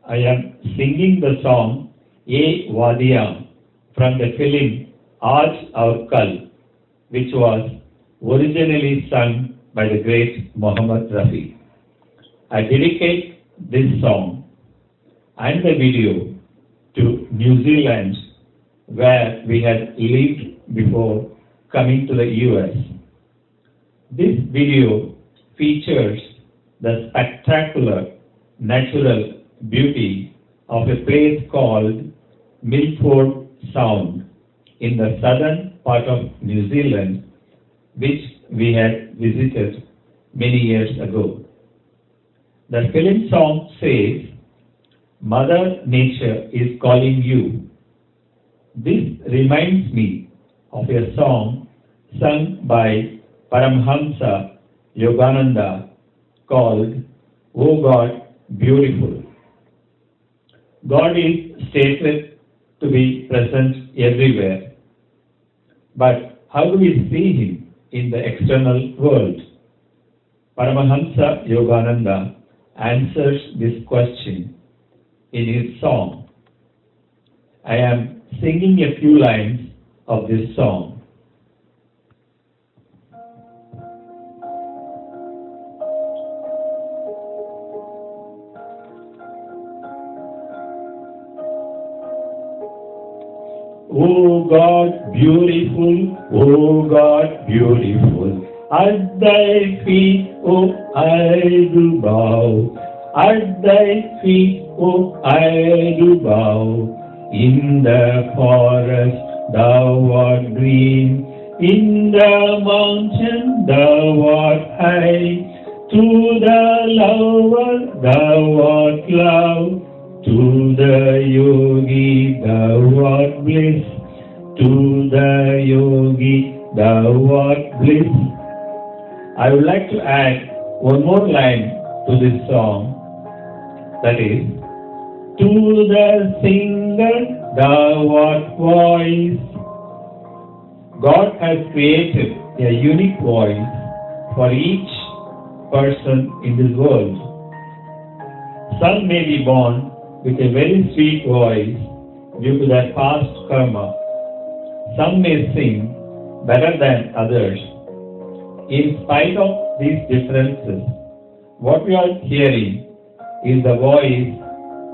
I am singing the song "Ye Wadiyam" from the film Aaj Aur Kal, which was originally sung by the great Muhammad Rafi. I dedicate this song and the video to New Zealand, where we had lived before coming to the US. This video features the spectacular natural beauty of a place called Milford Sound in the southern part of New Zealand, which we had visited many years ago. The film song says, "Mother Nature is calling you." This reminds me of a song sung by Paramhamsa Yogananda called "O God, Beautiful." God is stated to be present everywhere, but how do we see Him in the external world? Paramahamsa Yogananda answers this question in his song. I am singing a few lines of this song. Oh God, beautiful, oh God, beautiful, at thy feet, oh, I do bow. At thy feet, oh, I do bow. In the forest thou art green, in the mountain thou art high. To the lover thou art love, to the yogi thou art bliss, to the yogi thou art bliss. I would like to add one more line to this song, that is, to the singer thou art voice. God has created a unique voice for each person in this world. Some may be born with a very sweet voice due to their past karma. Some may sing better than others. In spite of these differences, what we are hearing is the voice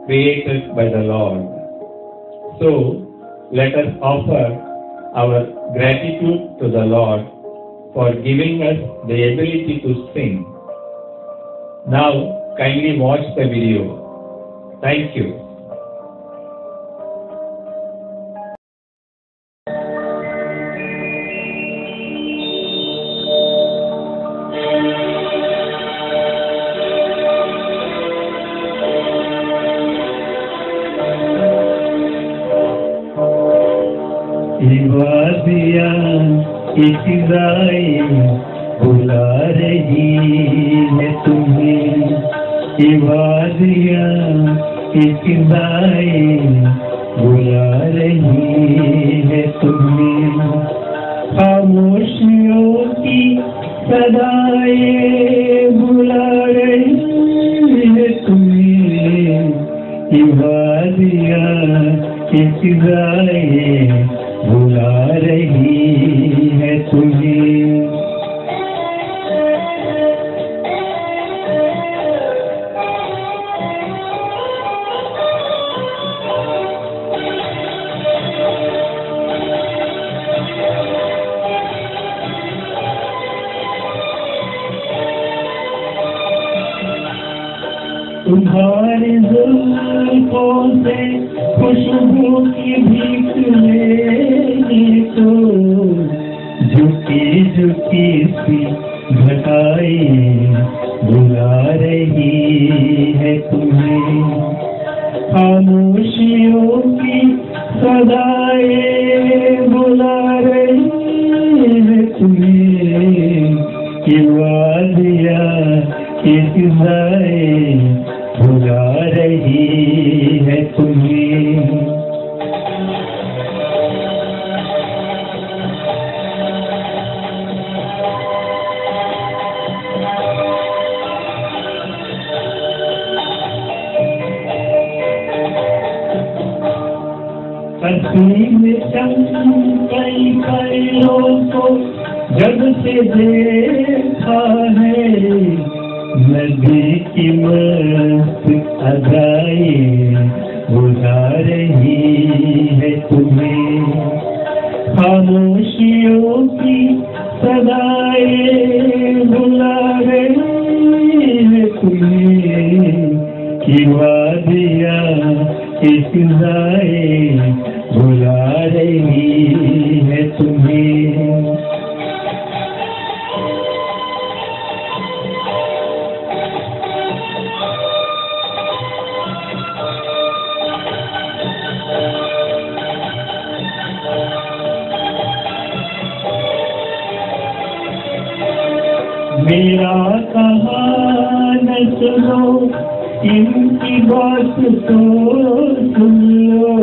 created by the Lord. So, let us offer our gratitude to the Lord for giving us the ability to sing. Now, kindly watch the video. Thank you. इब्तिदाई बुला रही है तुम्हें, इबादियाँ इब्तिदाई बुला रही है तुम्हें। खामोशियों की सदाएं बुला रही है तुम्हें, इबादियाँ इब्तिदाई बुला रही है तुम्हें। तुम्हारी जुल्फों से खुशबू की भीख लेने को झुकी झुकी सी घटाई बुला रही है तुम्हें। खामोशियों की सदाएं बुला रही है तुम्हें, कि वादियाँ की फिजाएं बुला रही है तुम्हें। हसीन कई पलों को जब से देखा है, नदी की मस्त अदाएं बुला रही है तुम्हें, खामोशियों की सदाएं बुला रही है तुम्हें, कि वादियाँ की फिजाएं बुला रही है तुम्हें। मेरा कहानी सुनो, इनकी बात तो सुन लो,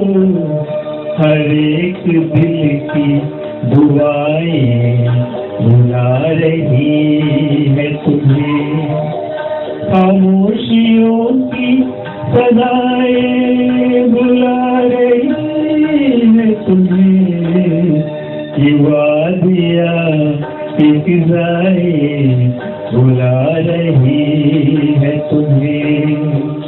हर एक दिल की दुआएं बुला रही है तुम्हें, खामोशियों की सदाएं बुला रही है तुम्हें, कि वादियाँ की फिजाएं बुला रही है तुम्हें।